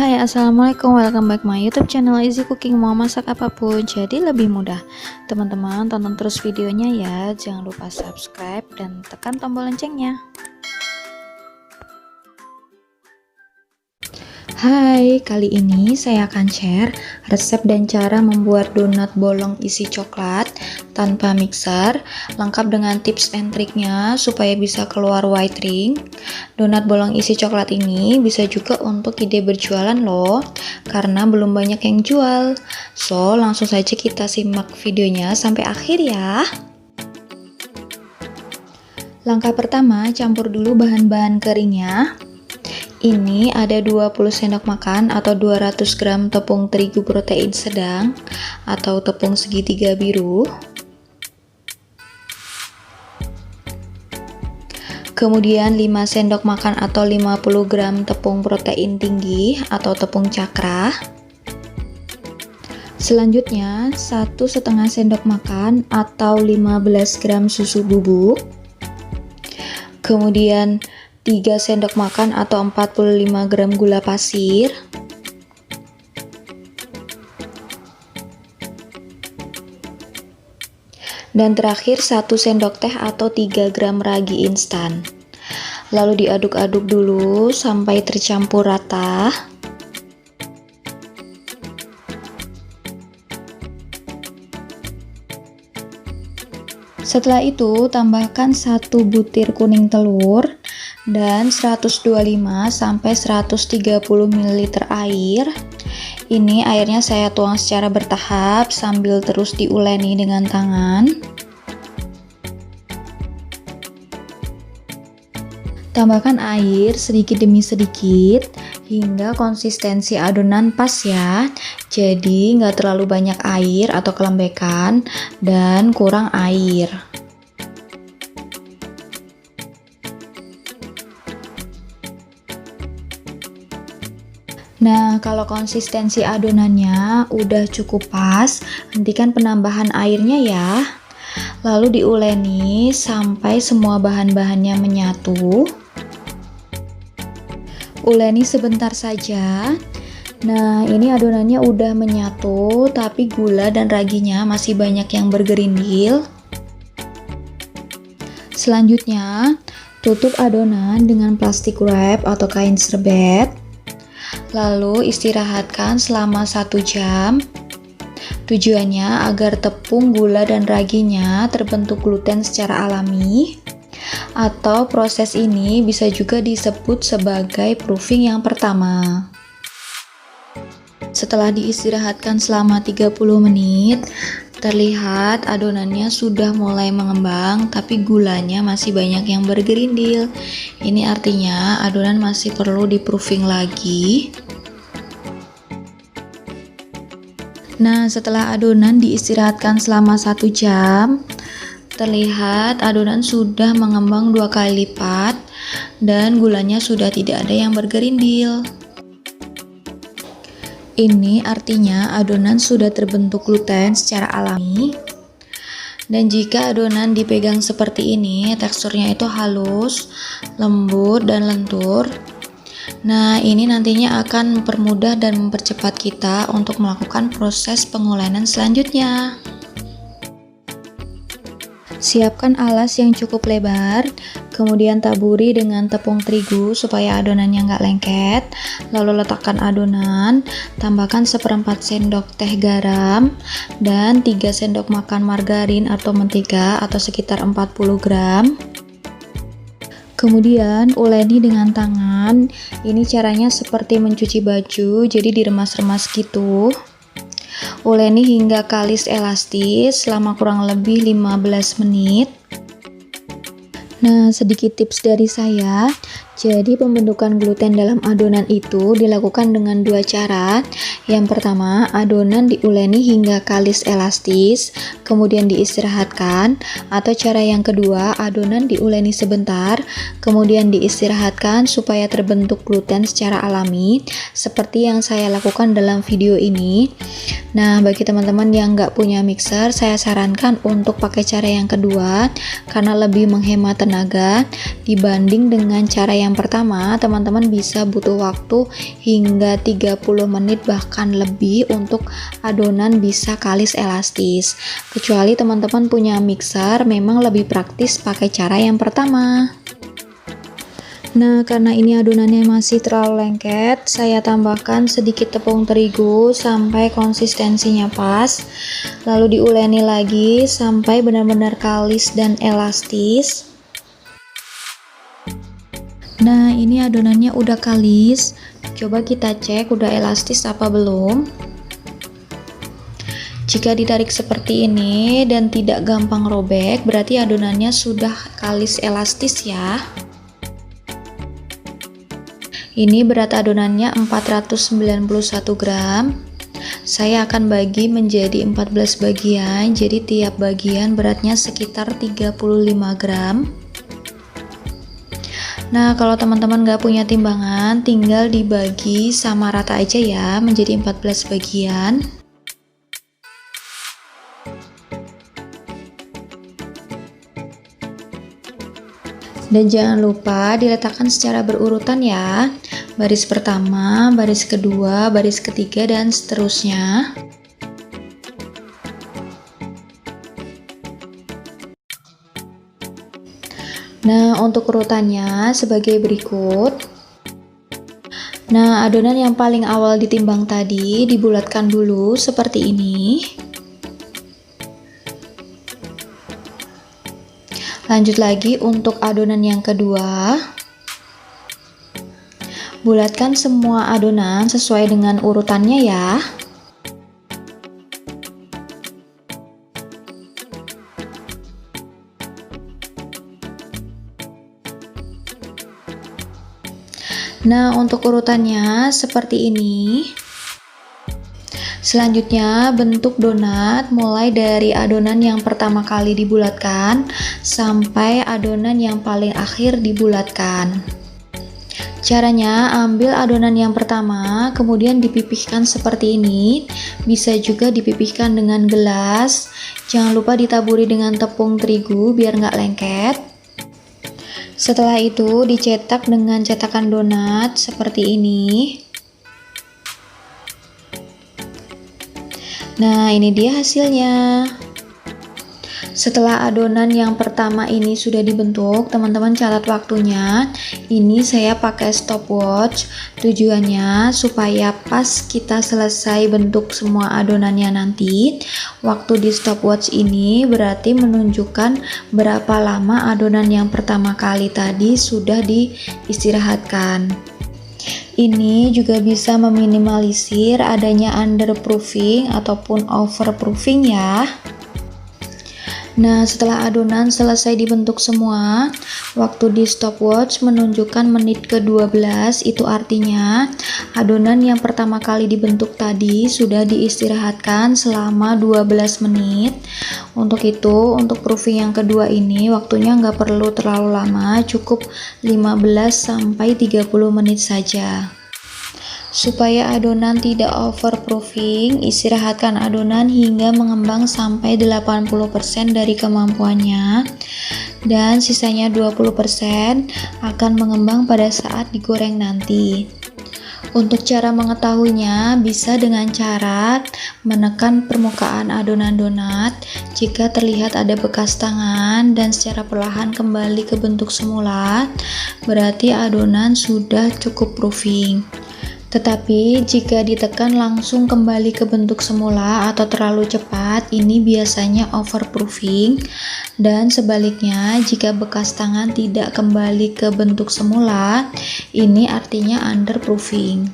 Hai, assalamualaikum, welcome back my YouTube channel Easy Cooking. Mau masak apapun jadi lebih mudah. Teman-teman tonton terus videonya ya, jangan lupa subscribe dan tekan tombol loncengnya. Hai, kali ini saya akan share resep dan cara membuat donat bolong isi coklat tanpa mixer, lengkap dengan tips and triknya supaya bisa keluar white ring. Donat bolong isi coklat ini bisa juga untuk ide berjualan loh, karena belum banyak yang jual. So, langsung saja kita simak videonya sampai akhir ya. Langkah pertama, campur dulu bahan-bahan keringnya. Ini ada 20 sendok makan atau 200 gram tepung terigu protein sedang atau tepung segitiga biru. Kemudian 5 sendok makan atau 50 gram tepung protein tinggi atau tepung cakra. Selanjutnya 1,5 sendok makan atau 15 gram susu bubuk. Kemudian 3 sendok makan atau 45 gram gula pasir. Dan terakhir 1 sendok teh atau 3 gram ragi instan. Lalu diaduk-aduk dulu sampai tercampur rata. Setelah itu tambahkan 1 butir kuning telur dan 125 sampai 130 ml air. Ini airnya saya tuang secara bertahap sambil terus diuleni dengan tangan. Tambahkan air sedikit demi sedikit hingga konsistensi adonan pas ya. Jadi nggak terlalu banyak air atau kelembekan dan kurang air. Nah, kalau konsistensi adonannya udah cukup pas, hentikan penambahan airnya ya. Lalu diuleni sampai semua bahan-bahannya menyatu. Uleni sebentar saja. Nah, ini adonannya udah menyatu, tapi gula dan raginya masih banyak yang bergerindil. Selanjutnya, tutup adonan dengan plastik wrap atau kain serbet. Lalu istirahatkan selama 1 jam. Tujuannya agar tepung, gula, dan raginya terbentuk gluten secara alami. Atau proses ini bisa juga disebut sebagai proofing yang pertama. Setelah diistirahatkan selama 30 menit, terlihat adonannya sudah mulai mengembang, tapi gulanya masih banyak yang bergerindil. Ini artinya adonan masih perlu di-proofing lagi. Nah, setelah adonan diistirahatkan selama 1 jam, terlihat adonan sudah mengembang 2 kali lipat dan gulanya sudah tidak ada yang bergerindil. Ini artinya adonan sudah terbentuk gluten secara alami. Dan jika adonan dipegang seperti ini, teksturnya itu halus, lembut, dan lentur. Nah, ini nantinya akan mempermudah dan mempercepat kita untuk melakukan proses pengulenan selanjutnya. Siapkan alas yang cukup lebar, kemudian taburi dengan tepung terigu supaya adonannya nggak lengket. Lalu letakkan adonan, tambahkan 1/4 sendok teh garam dan 3 sendok makan margarin atau mentega atau sekitar 40 gram. Kemudian uleni dengan tangan. Ini caranya seperti mencuci baju, jadi diremas-remas gitu. Uleni hingga kalis elastis selama kurang lebih 15 menit. Nah, sedikit tips dari saya. Jadi pembentukan gluten dalam adonan itu dilakukan dengan 2 cara. Yang pertama, adonan diuleni hingga kalis elastis, kemudian diistirahatkan. Atau cara yang kedua, adonan diuleni sebentar, kemudian diistirahatkan supaya terbentuk gluten secara alami, seperti yang saya lakukan dalam video ini. Nah, bagi teman-teman yang nggak punya mixer, saya sarankan untuk pakai cara yang kedua, karena lebih menghemat tenaga dibanding dengan cara yang yang pertama, teman-teman bisa butuh waktu hingga 30 menit bahkan lebih untuk adonan bisa kalis elastis. Kecuali teman-teman punya mixer, memang lebih praktis pakai cara yang pertama. Nah, karena ini adonannya masih terlalu lengket, saya tambahkan sedikit tepung terigu sampai konsistensinya pas. Lalu diuleni lagi sampai benar-benar kalis dan elastis. Nah, ini adonannya udah kalis. Coba kita cek udah elastis apa belum. Jika ditarik seperti ini dan tidak gampang robek, berarti adonannya sudah kalis elastis ya. Ini berat adonannya 491 gram. Saya akan bagi menjadi 14 bagian, jadi tiap bagian beratnya sekitar 35 gram. Nah, kalau teman-teman gak punya timbangan, tinggal dibagi sama rata aja ya, menjadi 14 bagian. Dan jangan lupa diletakkan secara berurutan ya. Baris pertama, baris kedua, baris ketiga, dan seterusnya. Nah, untuk urutannya sebagai berikut. Nah, adonan yang paling awal ditimbang tadi dibulatkan dulu seperti ini. Lanjut lagi untuk adonan yang kedua. Bulatkan semua adonan sesuai dengan urutannya ya. Nah, untuk urutannya seperti ini. Selanjutnya, bentuk donat mulai dari adonan yang pertama kali dibulatkan sampai adonan yang paling akhir dibulatkan. Caranya, ambil adonan yang pertama, kemudian dipipihkan seperti ini. Bisa juga dipipihkan dengan gelas. Jangan lupa ditaburi dengan tepung terigu biar nggak lengket. Setelah itu, dicetak dengan cetakan donat seperti ini. Nah, ini dia hasilnya. Setelah adonan yang pertama ini sudah dibentuk, teman-teman catat waktunya. Ini saya pakai stopwatch. Tujuannya supaya pas kita selesai bentuk semua adonannya nanti, waktu di stopwatch ini berarti menunjukkan berapa lama adonan yang pertama kali tadi sudah diistirahatkan. Ini juga bisa meminimalisir adanya underproofing ataupun overproofing ya. Nah, setelah adonan selesai dibentuk semua, waktu di stopwatch menunjukkan menit ke-12, itu artinya adonan yang pertama kali dibentuk tadi sudah diistirahatkan selama 12 menit. Untuk itu, untuk proofing yang kedua ini waktunya nggak perlu terlalu lama, cukup 15-30 menit saja. Supaya adonan tidak overproofing, istirahatkan adonan hingga mengembang sampai 80% dari kemampuannya, dan sisanya 20% akan mengembang pada saat digoreng nanti. Untuk cara mengetahuinya bisa dengan cara menekan permukaan adonan donat. Jika terlihat ada bekas tangan dan secara perlahan kembali ke bentuk semula, berarti adonan sudah cukup proofing. Tetapi jika ditekan langsung kembali ke bentuk semula atau terlalu cepat, ini biasanya overproofing. Dan sebaliknya, jika bekas tangan tidak kembali ke bentuk semula, ini artinya underproofing.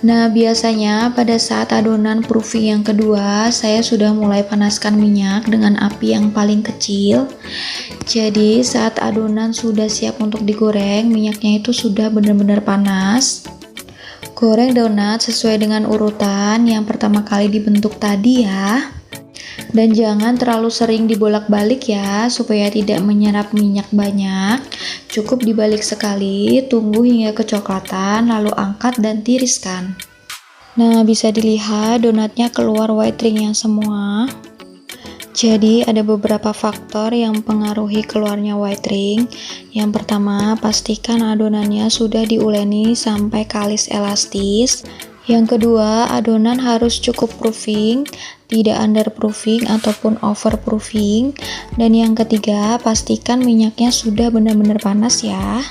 Nah, biasanya pada saat adonan proofing yang kedua, saya sudah mulai panaskan minyak dengan api yang paling kecil. Jadi, saat adonan sudah siap untuk digoreng, minyaknya itu sudah benar-benar panas. Goreng donat sesuai dengan urutan yang pertama kali dibentuk tadi ya. Dan jangan terlalu sering dibolak-balik ya, supaya tidak menyerap minyak banyak. Cukup dibalik sekali, tunggu hingga kecoklatan, lalu angkat dan tiriskan. Nah, bisa dilihat donatnya keluar white ringnya semua. Jadi ada beberapa faktor yang mempengaruhi keluarnya white ring. Yang pertama, pastikan adonannya sudah diuleni sampai kalis elastis. Yang kedua, adonan harus cukup proofing, tidak underproofing ataupun overproofing. Dan yang ketiga, pastikan minyaknya sudah benar-benar panas ya.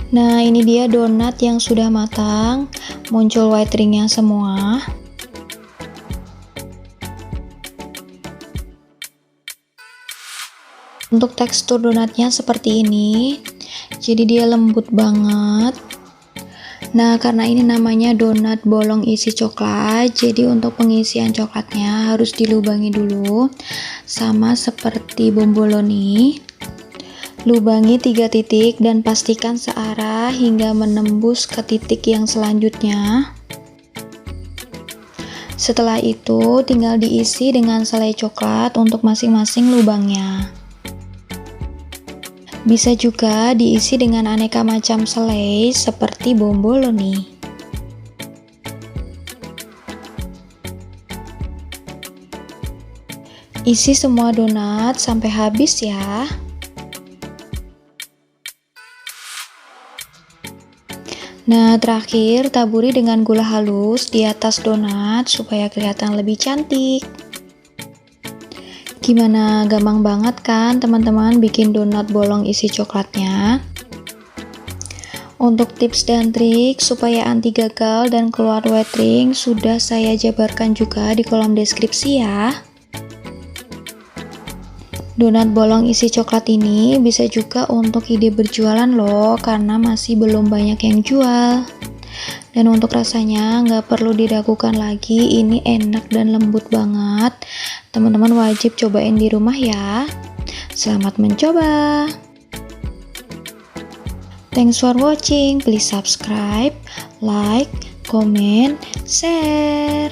Nah, ini dia donat yang sudah matang, muncul white ringnya semua. Untuk tekstur donatnya seperti ini, jadi dia lembut banget. Nah, karena ini namanya donat bolong isi coklat, jadi untuk pengisian coklatnya harus dilubangi dulu, sama seperti bomboloni. Lubangi 3 titik dan pastikan searah hingga menembus ke titik yang selanjutnya. Setelah itu, tinggal diisi dengan selai coklat untuk masing-masing lubangnya. Bisa juga diisi dengan aneka macam selai seperti bomboloni. Isi semua donat sampai habis ya. Nah, terakhir taburi dengan gula halus di atas donat supaya kelihatan lebih cantik. Gimana, gampang banget kan teman-teman bikin donat bolong isi coklatnya? Untuk tips dan trik supaya anti gagal dan keluar white ring sudah saya jabarkan juga di kolom deskripsi ya. Donat bolong isi coklat ini bisa juga untuk ide berjualan loh, karena masih belum banyak yang jual. Dan untuk rasanya nggak perlu diragukan lagi, ini enak dan lembut banget. Teman-teman wajib cobain di rumah ya. Selamat mencoba. Thanks for watching. Please subscribe, like, comment, share.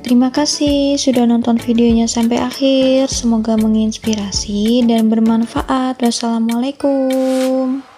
Terima kasih sudah nonton videonya sampai akhir. Semoga menginspirasi dan bermanfaat. Wassalamualaikum.